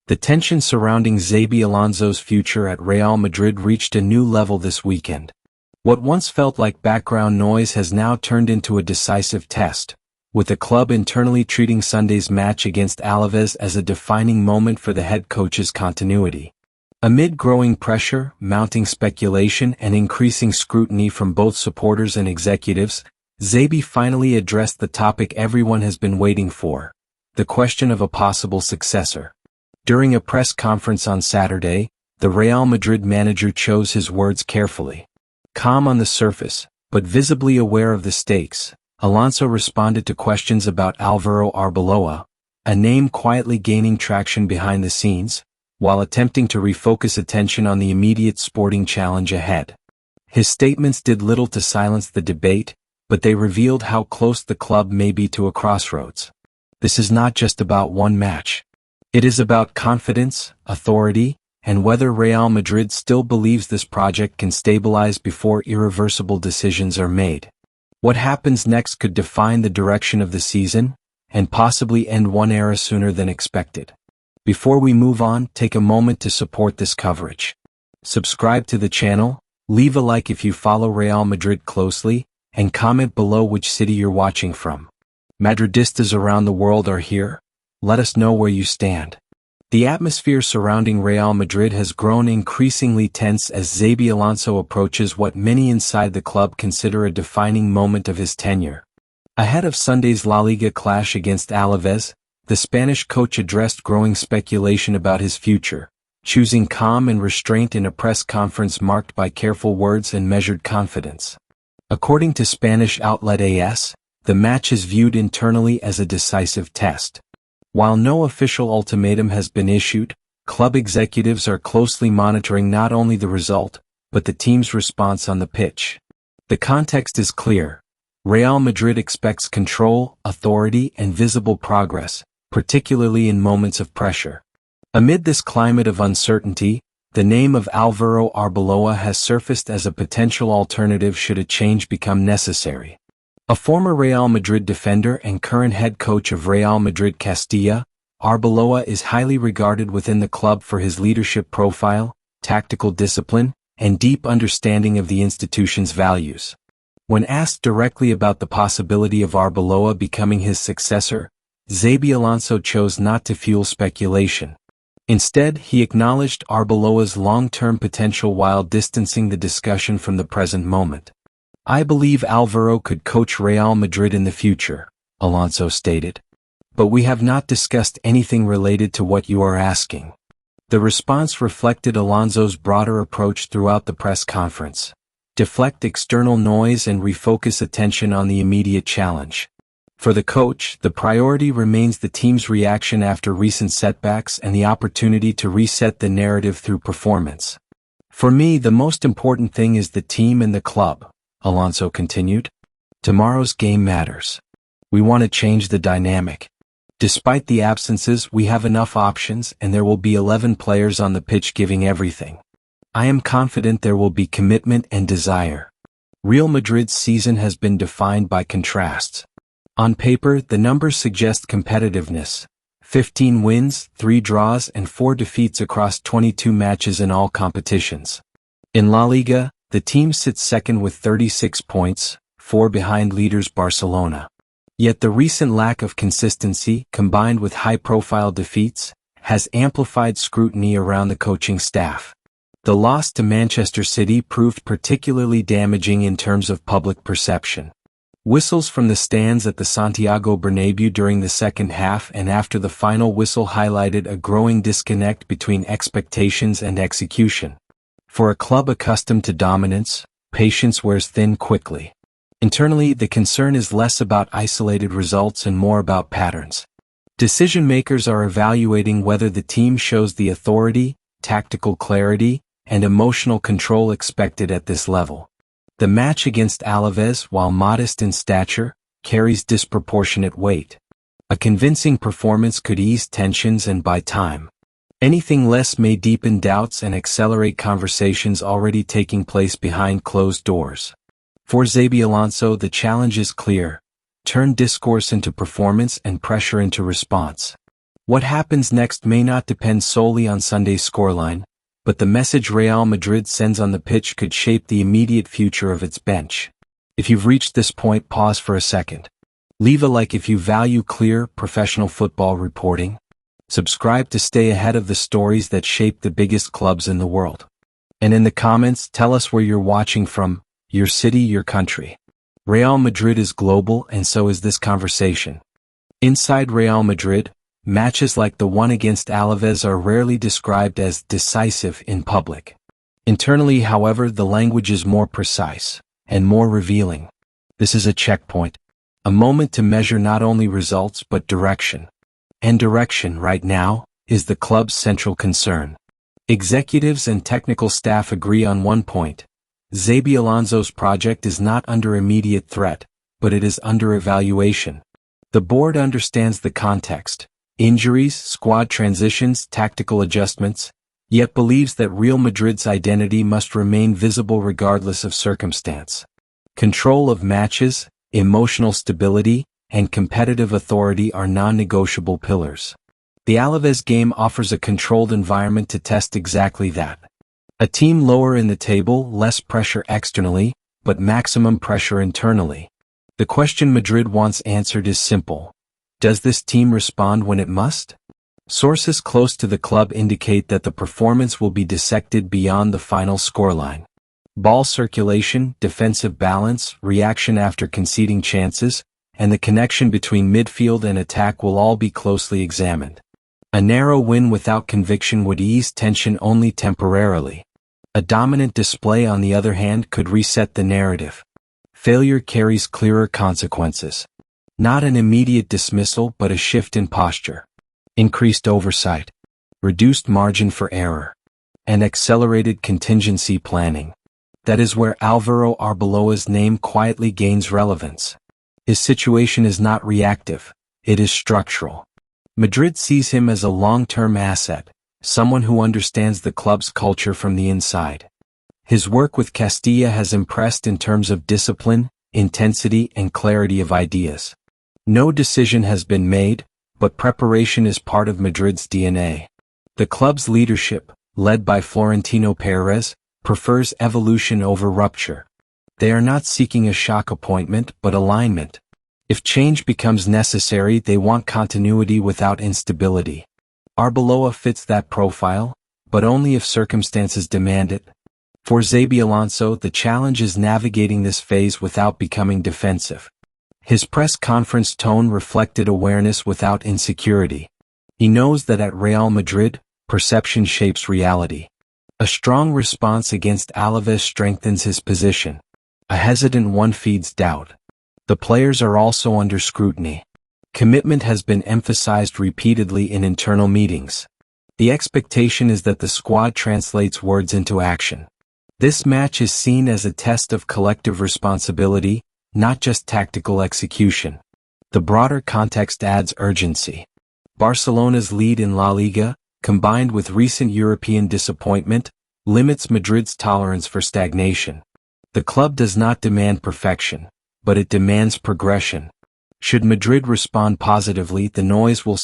The tension surrounding Xabi Alonso's future at Real Madrid reached a new level this weekend. What once felt like background noise has now turned into a decisive test, with the club internally treating Sunday's match against Alavés as a defining moment for the head coach's continuity. Amid growing pressure, mounting speculation, and increasing scrutiny from both supporters and executives, Xabi finally addressed the topic everyone has been waiting for: the question of a possible successor. During a press conference on Saturday, the Real Madrid manager chose his words carefully. Calm on the surface, but visibly aware of the stakes, Alonso responded to questions about Álvaro Arbeloa, a name quietly gaining traction behind the scenes, while attempting to refocus attention on the immediate sporting challenge ahead. His statements did little to silence the debate, but they revealed how close the club may be to a crossroads. This is not just about one match. It is about confidence, authority, and whether Real Madrid still believes this project can stabilize before irreversible decisions are made. What happens next could define the direction of the season, and possibly end one era sooner than expected. Before we move on, take a moment to support this coverage. Subscribe to the channel, leave a like if you follow Real Madrid closely, and comment below which city you're watching from. Madridistas around the world are here. Let us know where you stand. The atmosphere surrounding Real Madrid has grown increasingly tense as Xabi Alonso approaches what many inside the club consider a defining moment of his tenure. Ahead of Sunday's LaLiga clash against Alavés, the Spanish coach addressed growing speculation about his future, choosing calm and restraint in a press conference marked by careful words and measured confidence. According to Spanish outlet AS, the match is viewed internally as a decisive test. While no official ultimatum has been issued, club executives are closely monitoring not only the result, but the team's response on the pitch. The context is clear. Real Madrid expects control, authority, and visible progress, particularly in moments of pressure. Amid this climate of uncertainty, the name of Álvaro Arbeloa has surfaced as a potential alternative should a change become necessary. A former Real Madrid defender and current head coach of Real Madrid Castilla, Arbeloa is highly regarded within the club for his leadership profile, tactical discipline, and deep understanding of the institution's values. When asked directly about the possibility of Arbeloa becoming his successor, Xabi Alonso chose not to fuel speculation. Instead, he acknowledged Arbeloa's long-term potential while distancing the discussion from the present moment. "I believe Álvaro could coach Real Madrid in the future," Alonso stated. "But we have not discussed anything related to what you are asking." The response reflected Alonso's broader approach throughout the press conference: deflect external noise and refocus attention on the immediate challenge. For the coach, the priority remains the team's reaction after recent setbacks and the opportunity to reset the narrative through performance. "For me, the most important thing is the team and the club," Alonso continued. "Tomorrow's game matters. We want to change the dynamic. Despite the absences, we have enough options and there will be 11 players on the pitch giving everything. I am confident there will be commitment and desire." Real Madrid's season has been defined by contrasts. On paper, the numbers suggest competitiveness: 15 wins, 3 draws, and 4 defeats across 22 matches in all competitions. In LaLiga, the team sits second with 36 points, 4 behind leaders Barcelona. Yet the recent lack of consistency, combined with high-profile defeats, has amplified scrutiny around the coaching staff. The loss to Manchester City proved particularly damaging in terms of public perception. Whistles from the stands at the Santiago Bernabéu during the second half and after the final whistle highlighted a growing disconnect between expectations and execution. For a club accustomed to dominance, patience wears thin quickly. Internally, the concern is less about isolated results and more about patterns. Decision-makers are evaluating whether the team shows the authority, tactical clarity, and emotional control expected at this level. The match against Alavés, while modest in stature, carries disproportionate weight. A convincing performance could ease tensions and buy time. Anything less may deepen doubts and accelerate conversations already taking place behind closed doors. For Xabi Alonso, the challenge is clear: turn discourse into performance and pressure into response. What happens next may not depend solely on Sunday's scoreline, but the message Real Madrid sends on the pitch could shape the immediate future of its bench. If you've reached this point, pause for a second. Leave a like if you value clear, professional football reporting. Subscribe to stay ahead of the stories that shape the biggest clubs in the world. And in the comments, tell us where you're watching from, your city, your country. Real Madrid is global, and so is this conversation. Inside Real Madrid, matches like the one against Alavés are rarely described as decisive in public. Internally, however, the language is more precise and more revealing. This is a checkpoint, a moment to measure not only results but direction. And direction, right now, is the club's central concern. Executives and technical staff agree on one point. Xabi Alonso's project is not under immediate threat, but it is under evaluation. The board understands the context: injuries, squad transitions, tactical adjustments, yet believes that Real Madrid's identity must remain visible regardless of circumstance. Control of matches, emotional stability, and competitive authority are non-negotiable pillars. The Alavés game offers a controlled environment to test exactly that. A team lower in the table, less pressure externally, but maximum pressure internally. The question Madrid wants answered is simple. Does this team respond when it must? Sources close to the club indicate that the performance will be dissected beyond the final scoreline. Ball circulation, defensive balance, reaction after conceding chances, and the connection between midfield and attack will all be closely examined. A narrow win without conviction would ease tension only temporarily. A dominant display, on the other hand, could reset the narrative. Failure carries clearer consequences. Not an immediate dismissal, but a shift in posture. Increased oversight. Reduced margin for error. And accelerated contingency planning. That is where Álvaro Arbeloa's name quietly gains relevance. His situation is not reactive, it is structural. Madrid sees him as a long-term asset, someone who understands the club's culture from the inside. His work with Castilla has impressed in terms of discipline, intensity, and clarity of ideas. No decision has been made, but preparation is part of Madrid's DNA. The club's leadership, led by Florentino Perez, prefers evolution over rupture. They are not seeking a shock appointment, but alignment. If change becomes necessary, they want continuity without instability. Arbeloa fits that profile, but only if circumstances demand it. For Xabi Alonso, the challenge is navigating this phase without becoming defensive. His press conference tone reflected awareness without insecurity. He knows that at Real Madrid, perception shapes reality. A strong response against Alavés strengthens his position. A hesitant one feeds doubt. The players are also under scrutiny. Commitment has been emphasized repeatedly in internal meetings. The expectation is that the squad translates words into action. This match is seen as a test of collective responsibility, not just tactical execution. The broader context adds urgency. Barcelona's lead in LaLiga, combined with recent European disappointment, limits Madrid's tolerance for stagnation. The club does not demand perfection, but it demands progression. Should Madrid respond positively, the noise will